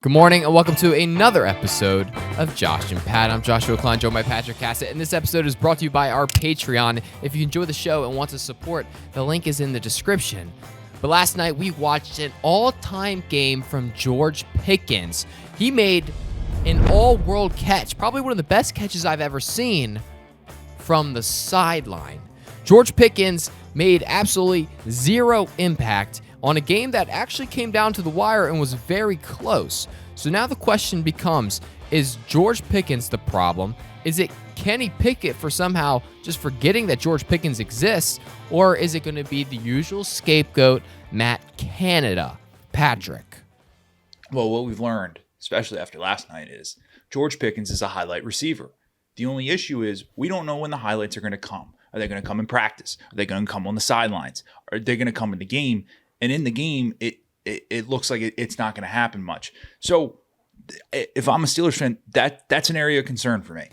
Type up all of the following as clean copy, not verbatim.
Good morning and welcome to another episode of Josh and Pat. I'm Joshua Klein, joined by Patrick Cassett, and this episode is brought to you by our Patreon. If you enjoy the show and want to support, the link is in the description. But last night we watched an all-time game from George Pickens. He made an all-world catch, probably one of the best catches I've ever seen from the sideline. George Pickens made absolutely zero impact on a game that actually came down to the wire and was very close. So now the question becomes, is George Pickens the problem? Is it Kenny Pickett for somehow just forgetting that George Pickens exists? Or is it going to be the usual scapegoat, Matt Canada? Patrick. Well, what we've learned, especially after last night, is George Pickens is a highlight receiver. The only issue is we don't know when the highlights are going to come. Are they going to come in practice? Are they going to come on the sidelines? Are they going to come in the game? And in the game, it looks like it's not going to happen much. So if I'm a Steelers fan, that's an area of concern for me.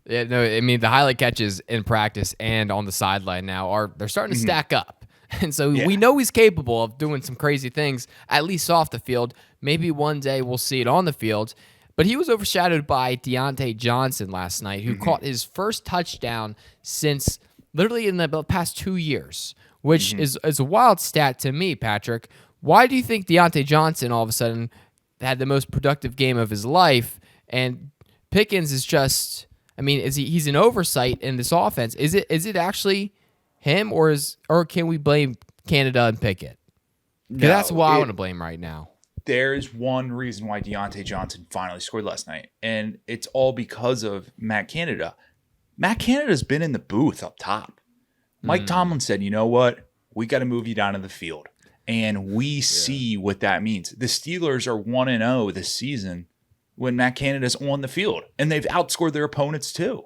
Yeah, no, I mean, the highlight catches in practice and on the sideline now they're starting to stack up. And so we know he's capable of doing some crazy things, at least off the field. Maybe one day we'll see it on the field. But he was overshadowed by Deontay Johnson last night, who caught his first touchdown since literally in the past 2 years, which is a wild stat to me, Patrick. Why do you think Deontay Johnson all of a sudden had the most productive game of his life, and Pickens is just, I mean, he's an oversight in this offense? Is it actually him, or can we blame Canada and Pickett? No, that's who I want to blame right now. There's one reason why Deontay Johnson finally scored last night, and it's all because of Matt Canada. Matt Canada's been in the booth up top. Mike Tomlin said, you know what? We got to move you down to the field. And we see what that means. The Steelers are 1-0 this season when Matt Canada's on the field. And they've outscored their opponents too.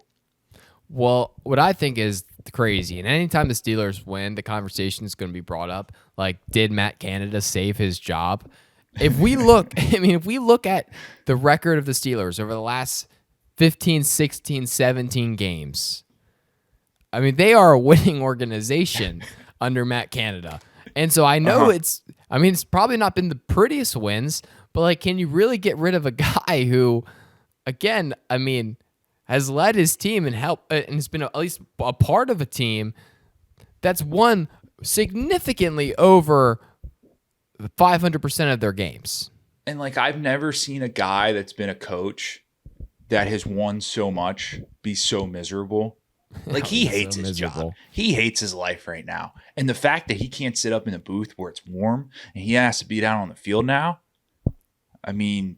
Well, what I think is crazy, and anytime the Steelers win, the conversation is going to be brought up, like, did Matt Canada save his job? If we look, if we look at the record of the Steelers over the last 15, 16, 17 games, I mean, they are a winning organization under Matt Canada. And so I know it's probably not been the prettiest wins, but like, can you really get rid of a guy who, again, has led his team and has been at least a part of a team that's won significantly over 500% of their games? And like, I've never seen a guy that's been a coach that has won so much be so miserable. Like, he hates his job. He hates his life right now. And the fact that he can't sit up in the booth where it's warm and he has to be down on the field now, I mean,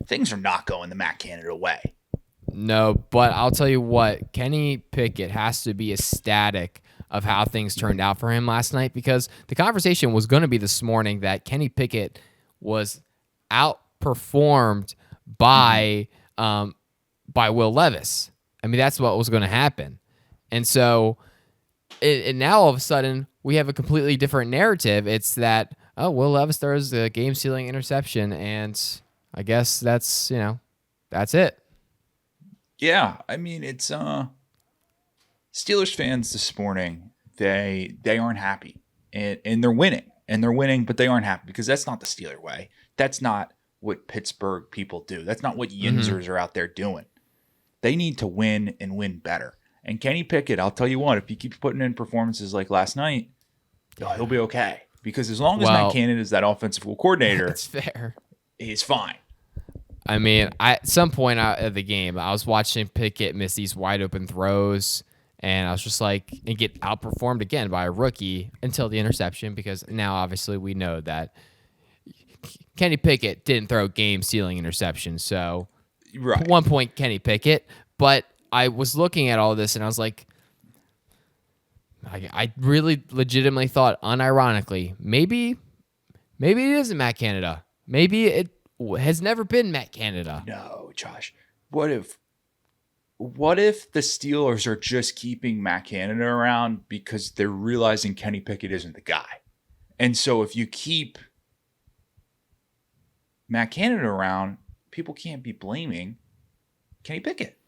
things are not going the Matt Canada way. No, but I'll tell you what, Kenny Pickett has to be ecstatic of how things turned out for him last night, because the conversation was going to be this morning that Kenny Pickett was outperformed by Will Levis. I mean, that's what was going to happen. And so and now all of a sudden we have a completely different narrative. It's that, Will Levis throws the game-sealing interception, and I guess that's it. Yeah, I mean, it's Steelers fans this morning, they aren't happy. And they're winning. And they're winning, but they aren't happy because that's not the Steeler way. That's not what Pittsburgh people do. That's not what Yinzers are out there doing. They need to win and win better. And Kenny Pickett, I'll tell you what, if he keeps putting in performances like last night, he'll be okay. Because as long as Matt Canada is that offensive coordinator, that's fair. He's fine. I mean, at some point out of the game, I was watching Pickett miss these wide open throws, and I was just like, and get outperformed again by a rookie until the interception, because now obviously we know that Kenny Pickett didn't throw game-sealing interceptions. So, right. 1 point Kenny Pickett. But I was looking at all this, and I was like, I really legitimately thought, unironically, maybe it isn't Matt Canada. Maybe it has never been Matt Canada. No, Josh. What if the Steelers are just keeping Matt Canada around because they're realizing Kenny Pickett isn't the guy? And so if you keep Matt Canada around, people can't be blaming Kenny Pickett.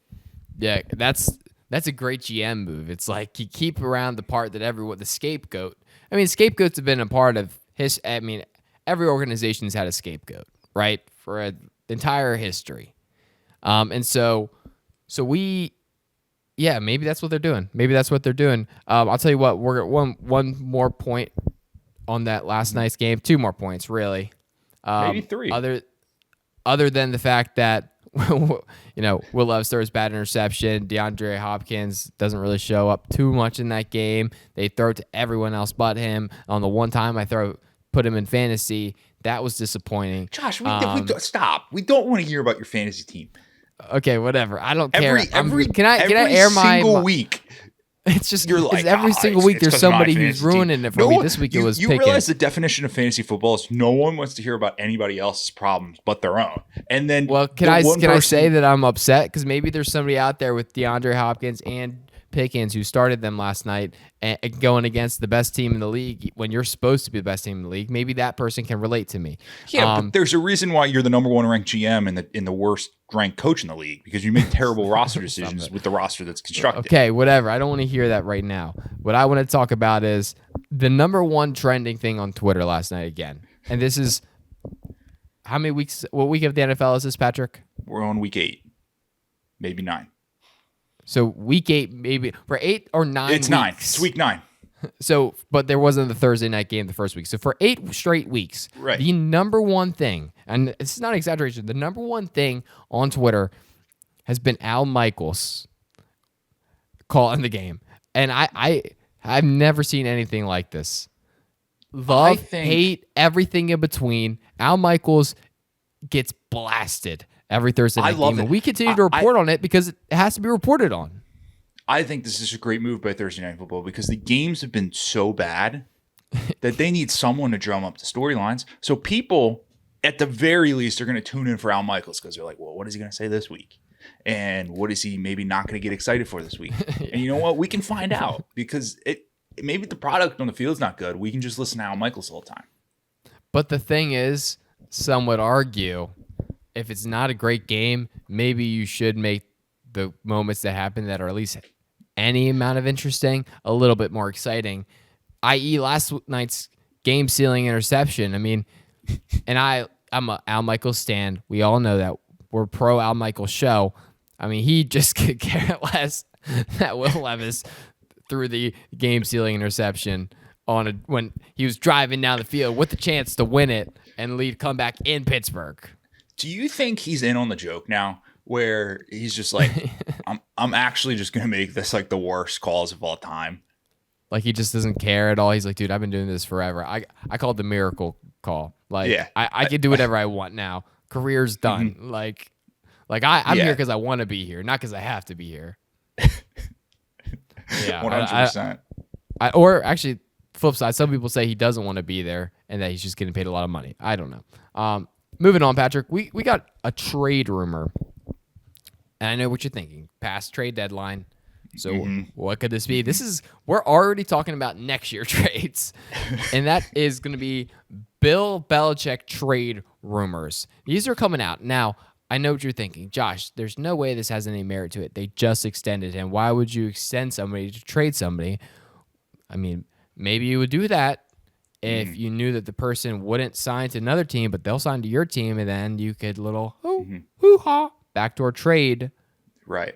Yeah, that's a great GM move. It's like you keep around the part that the scapegoat. I mean, scapegoats have been a part of every organization's had a scapegoat. right, for the entire history. And so we, yeah, maybe that's what they're doing. I'll tell you what, we're one more point on that last night's game. 2 more points, really. Maybe 3. Other than the fact that Will Levis throws bad interception, DeAndre Hopkins doesn't really show up too much in that game. They throw it to everyone else but him. On the one time put him in fantasy, that was disappointing. Josh, we don't, stop. We don't want to hear about your fantasy team. Okay, whatever. I don't care. Can I air my single week? It's just every single week there's somebody who's ruining it for me. This week it was Pickens. You realize the definition of fantasy football is no one wants to hear about anybody else's problems but their own. And then, can I say that I'm upset because maybe there's somebody out there with DeAndre Hopkins and Pickens who started them last night and going against the best team in the league when you're supposed to be the best team in the league. Maybe that person can relate to me. Yeah, but there's a reason why you're the number 1 ranked GM and in the worst ranked coach in the league, because you make terrible roster decisions with the roster that's constructed. Okay, whatever. I don't want to hear that right now. What I want to talk about is the number 1 trending thing on Twitter last night again. And this is how many weeks? What week of the NFL is this, Patrick? We're on week 8, maybe 9. So week 8, maybe for 8 or 9. It's weeks. 9. It's week 9. So, but there wasn't the Thursday night game the first week. So for 8 straight weeks, right. The number 1 thing, and it's not exaggeration, the number 1 thing on Twitter has been Al Michaels calling the game, and I've never seen anything like this. Love, hate, everything in between. Al Michaels gets blasted every Thursday night game, and we continue to report on it because it has to be reported on. I think this is a great move by Thursday Night Football because the games have been so bad that they need someone to drum up the storylines. So people, at the very least, are going to tune in for Al Michaels because they're like, well, what is he going to say this week? And what is he maybe not going to get excited for this week? Yeah. And you know what? We can find out because maybe the product on the field is not good. We can just listen to Al Michaels all the time. But the thing is, some would argue, if it's not a great game, maybe you should make the moments that happen that are at least any amount of interesting a little bit more exciting, i.e. last night's game-sealing interception. I mean, and I'm a Al Michaels stan. We all know that. We're pro Al Michaels show. I mean, he just could care less that Will Levis threw the game-sealing interception when he was driving down the field with the chance to win it and lead comeback in Pittsburgh. Do you think he's in on the joke now? Where he's just like, I'm actually just going to make this like the worst calls of all time. Like he just doesn't care at all. He's like, dude, I've been doing this forever. I call it the miracle call. Like, yeah, I can do whatever I want now. Career's done. Mm-hmm. Like I'm here because I want to be here, not because I have to be here. Yeah, 100%. Or actually, flip side, some people say he doesn't want to be there and that he's just getting paid a lot of money. I don't know. Moving on, Patrick, we got a trade rumor. And I know what you're thinking. Past trade deadline. So What could this be? We're already talking about next year trades. And that is going to be Bill Belichick trade rumors. These are coming out. Now, I know what you're thinking. Josh, there's no way this has any merit to it. They just extended him. Why would you extend somebody to trade somebody? I mean, maybe you would do that if you knew that the person wouldn't sign to another team, but they'll sign to your team, and then you could hoo-ha, backdoor trade. Right.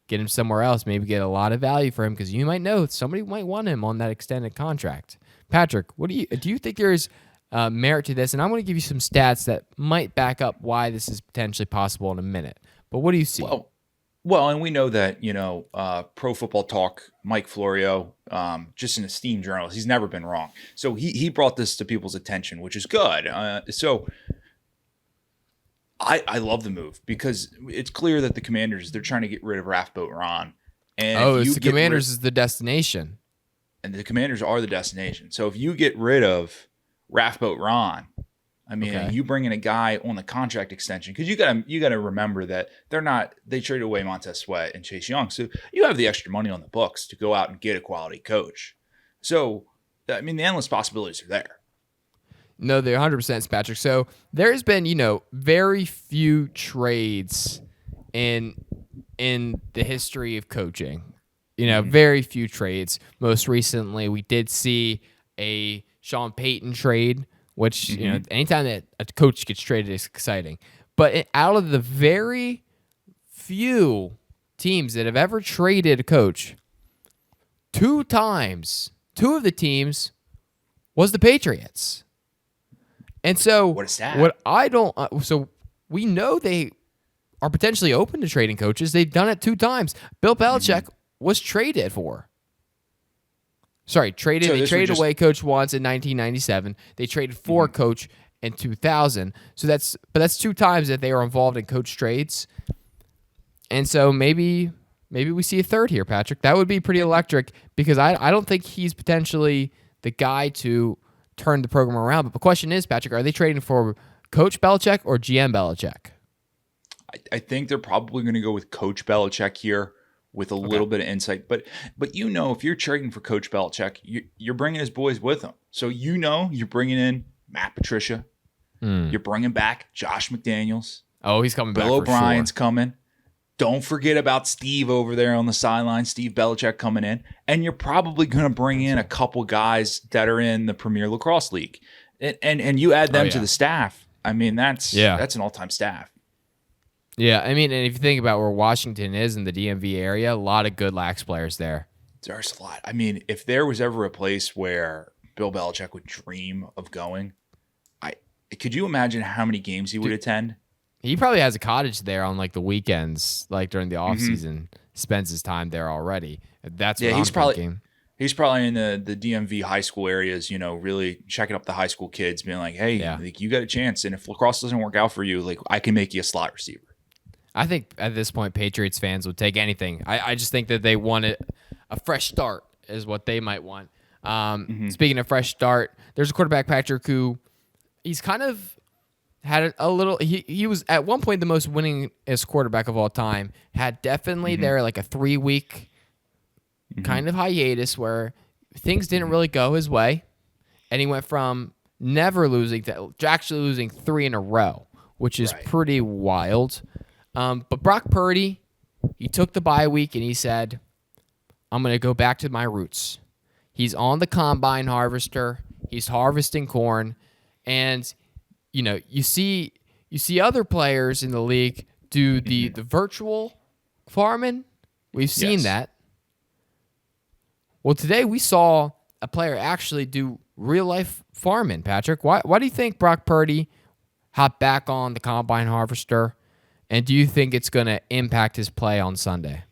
Get him somewhere else, maybe get a lot of value for him because you might know somebody might want him on that extended contract. Patrick, what do you think there's merit to this? And I'm going to give you some stats that might back up why this is potentially possible in a minute. But what do you see? Well, and we know that, Pro Football Talk, Mike Florio, just an esteemed journalist, he's never been wrong. So he brought this to people's attention, which is good. So I love the move because it's clear that the Commanders, they're trying to get rid of Rathbone Ron. And the Commanders is the destination. And the Commanders are the destination. So if you get rid of Rathbone Ron, I mean, you bring in a guy on the contract extension because you gotta remember that they traded away Montez Sweat and Chase Young, so you have the extra money on the books to go out and get a quality coach. So, I mean, the endless possibilities are there. No, they're 100%, Patrick. So there's been, very few trades in the history of coaching. Very few trades. Most recently, we did see a Sean Payton trade which, anytime that a coach gets traded is exciting. But out of the very few teams that have ever traded a coach, 2 times, 2 of the teams was the Patriots. And so What is that? what I don't so we know they are potentially open to trading coaches. They've done it 2 times. Bill Belichick was traded for. Sorry, traded. So they this traded was just- away coach once in 1997. They traded for coach in 2000. So that's 2 times that they were involved in coach trades. And so maybe we see a third here, Patrick. That would be pretty electric because I don't think he's potentially the guy to turn the program around. But the question is, Patrick, are they trading for Coach Belichick or GM Belichick? I think they're probably going to go with Coach Belichick here with a little bit of insight. But if you're trading for Coach Belichick, you're bringing his boys with him. So you're bringing in Matt Patricia. You're bringing back Josh McDaniels. Oh, he's coming back. Bill for O'Brien's sure. coming. Don't forget about Steve over there on the sideline, Steve Belichick coming in. And you're probably going to bring in a couple guys that are in the Premier Lacrosse League. And you add them to the staff. I mean, that's an all-time staff. Yeah, I mean, and if you think about where Washington is in the DMV area, a lot of good lax players there. There's a lot. I mean, if there was ever a place where Bill Belichick would dream of going, could you imagine how many games he would attend? He probably has a cottage there on like the weekends, like during the off season. Spends his time there already. That's what I'm thinking. He's probably in the DMV high school areas, really checking up the high school kids, being like, "Hey, like, you got a chance, and if lacrosse doesn't work out for you, like, I can make you a slot receiver." I think at this point, Patriots fans would take anything. I just think that they wanted a fresh start is what they might want. Speaking of fresh start, there's a quarterback, Patrick, who he's kind of had a little. He was at one point the most winningest quarterback of all time. Had definitely there like a 3-week kind of hiatus where things didn't really go his way, and he went from never losing to actually losing 3 in a row, which is pretty wild. But Brock Purdy, he took the bye week and he said, "I'm going to go back to my roots." He's on the combine harvester. He's harvesting corn, and you see other players in the league do the virtual farming. We've seen that. Well, today we saw a player actually do real life farming. Patrick, why do you think Brock Purdy hopped back on the combine harvester? And do you think it's going to impact his play on Sunday?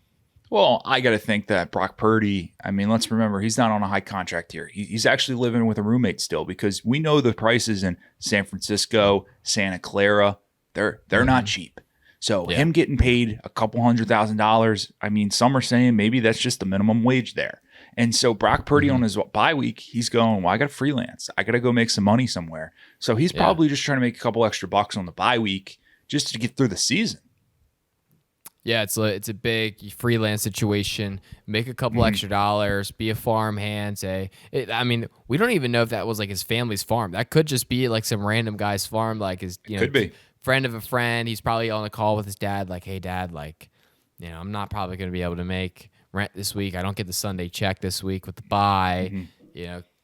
Well, I got to think that Brock Purdy, I mean, let's remember, he's not on a high contract here. He's actually living with a roommate still because we know the prices in San Francisco, Santa Clara, they're not cheap. So him getting paid a couple $100,000, I mean, some are saying maybe that's just the minimum wage there. And so Brock Purdy on his bye week, he's going, well, I got to freelance. I got to go make some money somewhere. So he's probably just trying to make a couple extra bucks on the bye week just to get through the season. Yeah, it's a big freelance situation. Make a couple extra dollars, be a farmhand. I mean, we don't even know if that was like his family's farm. That could just be like some random guy's farm, like his could be friend of a friend. He's probably on the call with his dad, like, "Hey, Dad, like, I'm not probably going to be able to make rent this week. I don't get the Sunday check this week with the bye.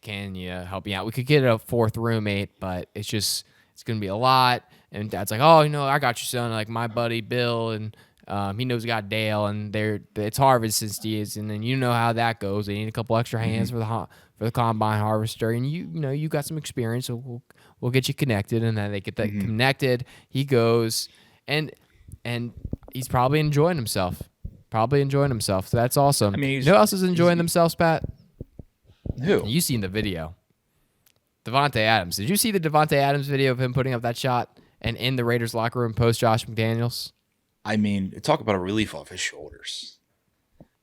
Can you help me out? We could get a 4th roommate, but it's going to be a lot." And Dad's like, "Oh, I got you, son. Like my buddy Bill, and he knows got Dale, and it's harvest season, and you know how that goes. They need a couple extra hands for the combine harvester, and you got some experience, so we'll get you connected." And then they get that connected. He goes, and he's probably enjoying himself. So that's awesome. I mean, who else is enjoying themselves, Pat? Who? You seen the video? Devontae Adams. Did you see the Devontae Adams video of him putting up that shot and in the Raiders locker room post Josh McDaniels? I mean, talk about a relief off his shoulders.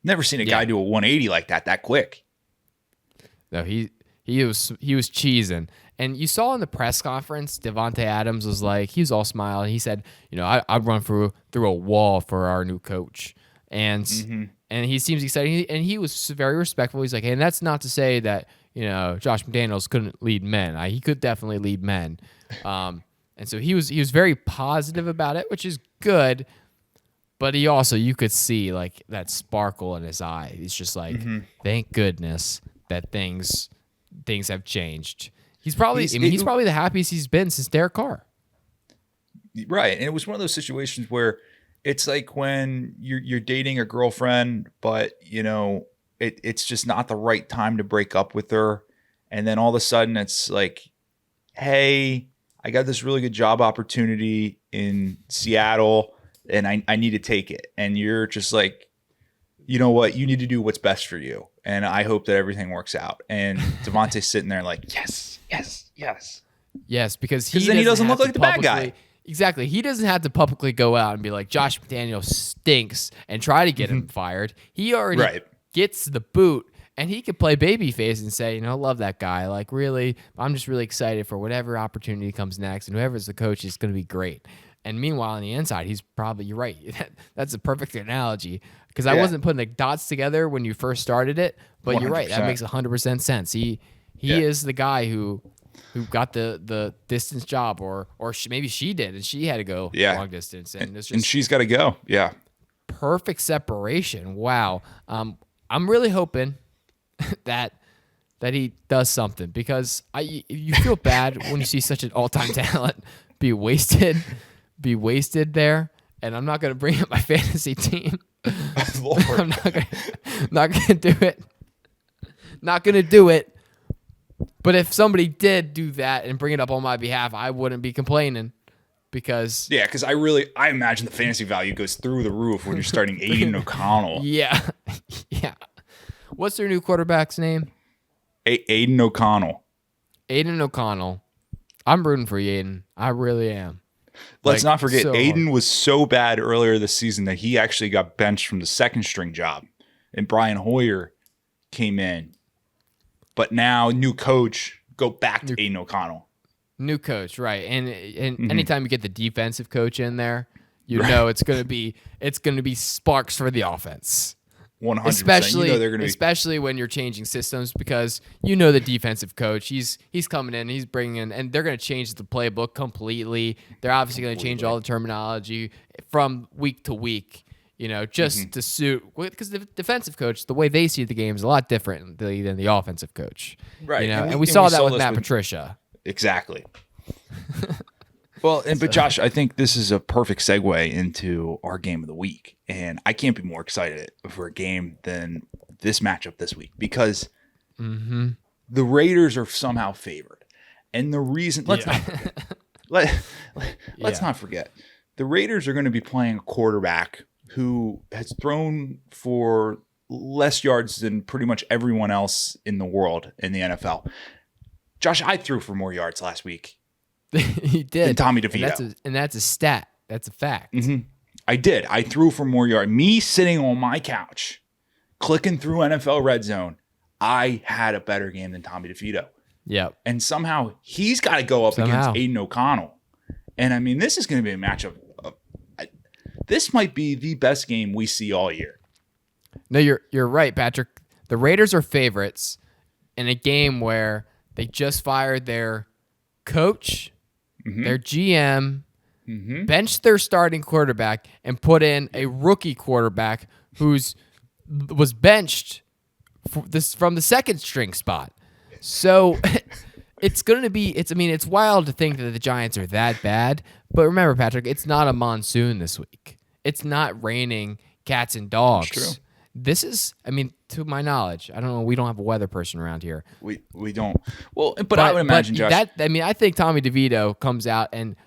Never seen a guy do a 180 like that quick. No, he was cheesing. And you saw in the press conference, Devontae Adams was like, he was all smiling. He said, I'd run through a wall for our new coach. And he seems excited. And he was very respectful. He's like, hey, and that's not to say that, Josh McDaniels couldn't lead men. He could definitely lead men. And so he was very positive about it, which is good. But he also, you could see like that sparkle in his eye. He's just like, thank goodness that things have changed. He's probably the happiest he's been since Derek Carr. Right. And it was one of those situations where it's like when you're dating a girlfriend, but it's just not the right time to break up with her. And then all of a sudden it's like, hey, I got this really good job opportunity in Seattle and I need to take it. And you're just like, you know what? You need to do what's best for you. And I hope that everything works out. And Devontae's sitting there like, yes, yes, yes. Yes, because then he doesn't look like the bad guy. Exactly. He doesn't have to publicly go out and be like, Josh McDaniels stinks and try to get him fired. He already gets the boot, and he could play babyface and say, I love that guy. Like, really, I'm just really excited for whatever opportunity comes next, and whoever's the coach is going to be great. And meanwhile, on the inside, he's probably, you're right. That's a perfect analogy, because I wasn't putting the dots together when you first started it, but 100%. You're right. That makes 100% sense. He is the guy who got the distance job, or maybe she did, and she had to go long distance, and it's just, and she's got to go. Yeah, perfect separation. Wow. I'm really hoping that he does something, because you feel bad when you see such an all-time talent be wasted there. And I'm not going to bring up my fantasy team. I'm not going to do it. Not going to do it. But if somebody did do that and bring it up on my behalf, I wouldn't be complaining, because because I imagine the fantasy value goes through the roof when you're starting Aiden O'Connell. Yeah. What's their new quarterback's name? Aiden O'Connell. Aiden O'Connell. I'm rooting for you, Aiden. I really am. Let's not forget, Aiden was so bad earlier this season that he actually got benched from the second string job, and Brian Hoyer came in. But now, new coach, go back to Aiden O'Connell. New coach, right? And anytime you get the defensive coach in there, know it's gonna be sparks for the offense. 100%. Especially when you're changing systems, because the defensive coach, he's coming in, he's bringing in, and they're going to change the playbook completely. They're obviously going to change all the terminology from week to week, just to suit, because the defensive coach, the way they see the game is a lot different than the offensive coach, right? And we saw that with Matt Patricia. Exactly. Well, but Josh, I think this is a perfect segue into our game of the week. And I can't be more excited for a game than this matchup this week, because the Raiders are somehow favored. And the reason, let's not forget, the Raiders are going to be playing a quarterback who has thrown for less yards than pretty much everyone else in the world in the NFL. Josh, I threw for more yards last week. He did. And Tommy DeVito. And that's a stat. That's a fact. I did. I threw for more yards. Me sitting on my couch, clicking through NFL Red Zone, I had a better game than Tommy DeVito. Yep. And somehow he's got to go up against Aiden O'Connell. And I mean, this is going to be a matchup. This might be the best game we see all year. No, you're right, Patrick. The Raiders are favorites in a game where they just fired their coach, their GM, benched their starting quarterback, and put in a rookie quarterback was benched from the second string spot. So it's wild to think that the Giants are that bad. But remember, Patrick, it's not a monsoon this week. It's not raining cats and dogs. That's true. This is, to my knowledge, I don't know. We don't have a weather person around here. We don't. Well, but I would imagine, Josh. I think Tommy DeVito comes out, and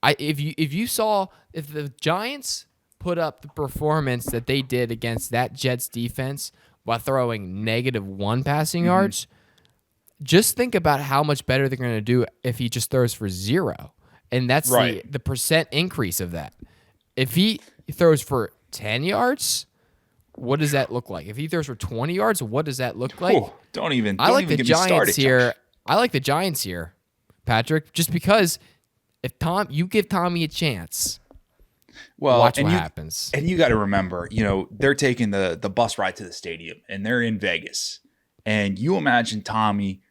if the Giants put up the performance that they did against that Jets defense while throwing -1 passing yards, just think about how much better they're going to do if he just throws for 0, and that's the percent increase of that. If he throws for 10 yards. What does that look like? If he throws for 20 yards, what does that look like? Don't even get me started here. Josh. I like the Giants here, Patrick, just because if you give Tommy a chance, watch what happens. And you got to remember, they're taking the bus ride to the stadium, and they're in Vegas. And you imagine Tommy,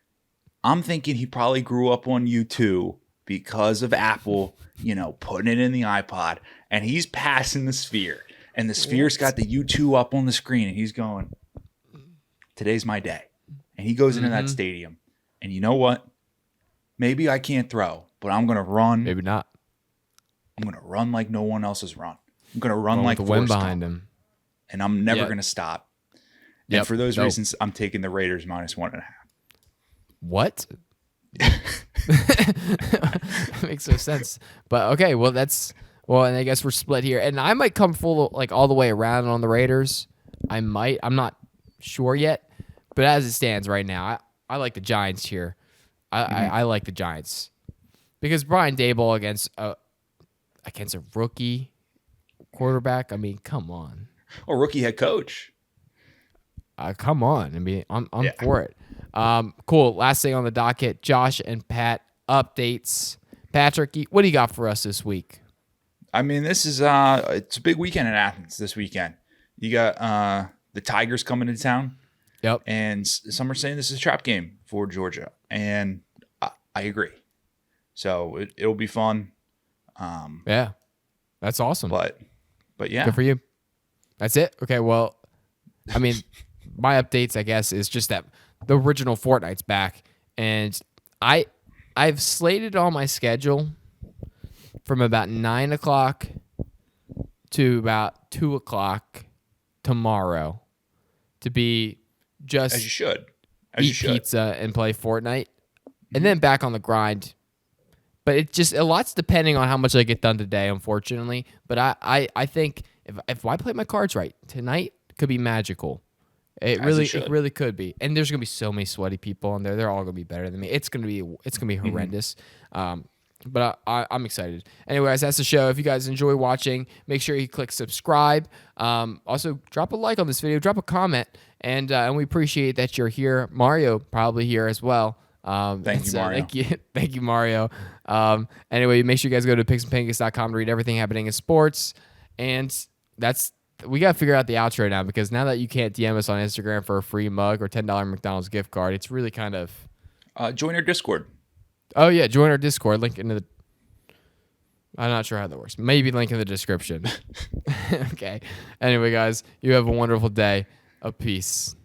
I'm thinking he probably grew up on U2 because of Apple, putting it in the iPod, and he's passing the sphere. And the sphere's got the U2 up on the screen, and he's going, today's my day. And he goes into that stadium, And you know what? Maybe I can't throw, but I'm going to run. Maybe not. I'm going to run like no one else has run. I'm going to run Going like with the wind Forrest behind Gump. him. And I'm never Yep. going to stop. Yep. And for those Nope. reasons, I'm taking the Raiders -1.5. What? Makes no sense. But okay, well and I guess we're split here. And I might come full like all the way around on the Raiders. I might. I'm not sure yet. But as it stands right now, I like the Giants here. I like the Giants because Brian Daboll against a rookie quarterback. I mean, come on. Oh, rookie head coach. Come on. I mean, I'm for it. Cool. Last thing on the docket, Josh and Pat updates. Patrick, what do you got for us this week? I mean, this is it's a big weekend in Athens this weekend. You got the Tigers coming into town. Yep. And some are saying this is a trap game for Georgia. And I agree. So it'll be fun. Yeah. That's awesome. But yeah. Good for you. That's it? Okay, well, I mean, my updates, I guess, is just that the original Fortnite's back. And I've slated on my schedule from about 9 o'clock to about 2 o'clock tomorrow to be just as you should. eat pizza and play Fortnite, and then back on the grind. But it just a lot's depending on how much I get done today, unfortunately. But I think if I play my cards right tonight, could be magical. It really could be. And there's gonna be so many sweaty people on there. They're all gonna be better than me. It's gonna be horrendous. But I'm excited. Anyways, that's the show. If you guys enjoy watching, make sure you click subscribe. Also, drop a like on this video. Drop a comment. And we appreciate that you're here. Mario probably here as well. Thank you, Mario. Thank you, Mario. Anyway, make sure you guys go to picksandpancakes.com to read everything happening in sports. And we got to figure out the outro now because now that you can't DM us on Instagram for a free mug or $10 McDonald's gift card, it's really kind of... join our Discord. Oh, yeah. Join our Discord. Link into the... I'm not sure how that works. Maybe link in the description. Okay. Anyway, guys, you have a wonderful day of peace.